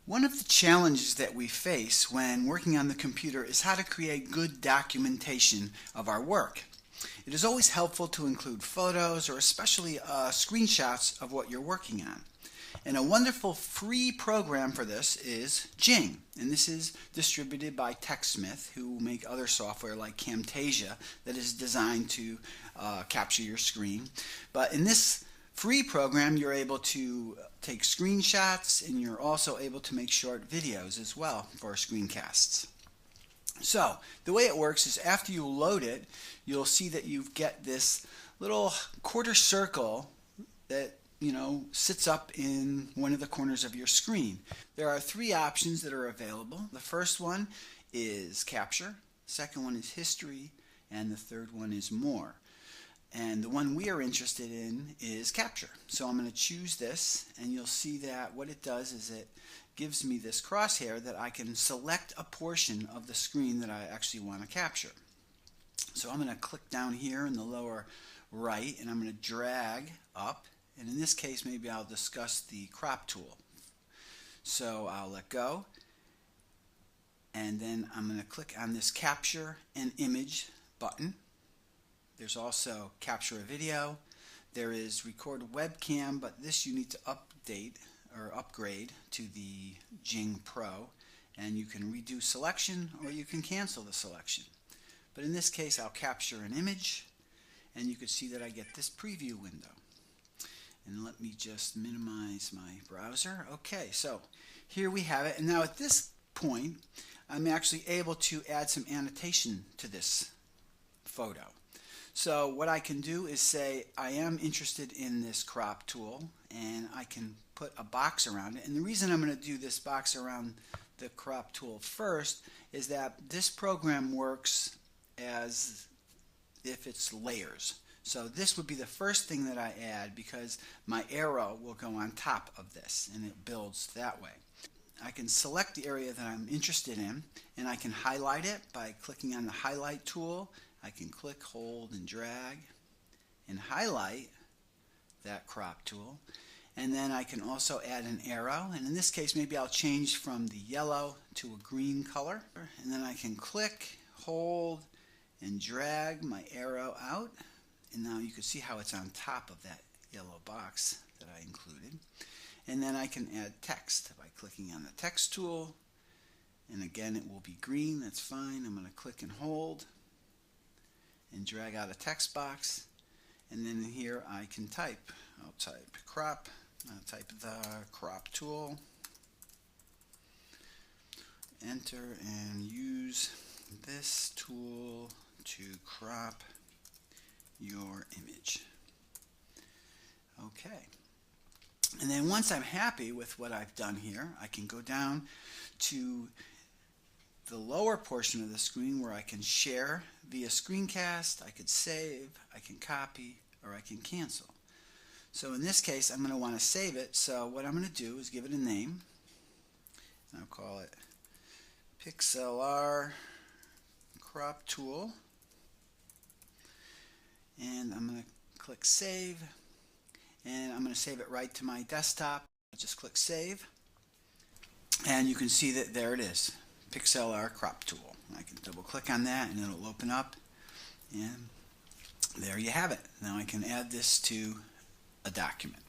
One of the challenges that we face when working on the computer is how to create good documentation of our work. It is always helpful to include photos or especially screenshots of what you're working on. And a wonderful free program for this is Jing. And this is distributed by TechSmith, who make other software like Camtasia that is designed to capture your screen. But in this free program, you're able to take screenshots, and you're also able to make short videos as well for screencasts. So the way it works is after you load it, you'll see that you get this little quarter circle that sits up in one of the corners of your screen. There are three options that are available. The first one is capture, the second one is history, and the third one is more. And the one we are interested in is capture. So I'm going to choose this, and you'll see that what it does is it gives me this crosshair that I can select a portion of the screen that I actually want to capture. So I'm going to click down here in the lower right, and I'm going to drag up, and in this case maybe I'll discuss the crop tool. So I'll let go, and then I'm going to click on this capture an image button. There's also capture a video. There is record webcam, but this you need to update or upgrade to the Jing Pro, and you can redo selection or you can cancel the selection. But in this case I'll capture an image, and you can see that I get this preview window. And let me just minimize my browser. Okay, so here we have it, and now at this point I'm actually able to add some annotation to this photo. So what I can do is say I am interested in this crop tool, and I can put a box around it. And the reason I'm going to do this box around the crop tool first is that this program works as if it's layers. So this would be the first thing that I add, because my arrow will go on top of this and it builds that way. I can select the area that I'm interested in, and I can highlight it by clicking on the highlight tool. I can click, hold, and drag and highlight that crop tool. And then I can also add an arrow, and in this case maybe I'll change from the yellow to a green color. And then I can click, hold, and drag my arrow out. And now you can see how it's on top of that yellow box that I included. And then I can add text by clicking on the text tool. And again, it will be green. That's fine. I'm going to click and hold and drag out a text box, and then here I can type. I'll type crop, I'll type the crop tool, enter, and use this tool to crop your image. Okay, and then once I'm happy with what I've done here, I can go down to the lower portion of the screen where I can share via screencast, I could save, I can copy, or I can cancel. So in this case I'm going to want to save it, so what I'm going to do is give it a name, and I'll call it Pixlr Crop Tool, and I'm going to click save, and I'm going to save it right to my desktop. I'll just click save, and you can see that there it is. Pixlr crop tool. I can double click on that and it'll open up, and there you have it. Now I can add this to a document.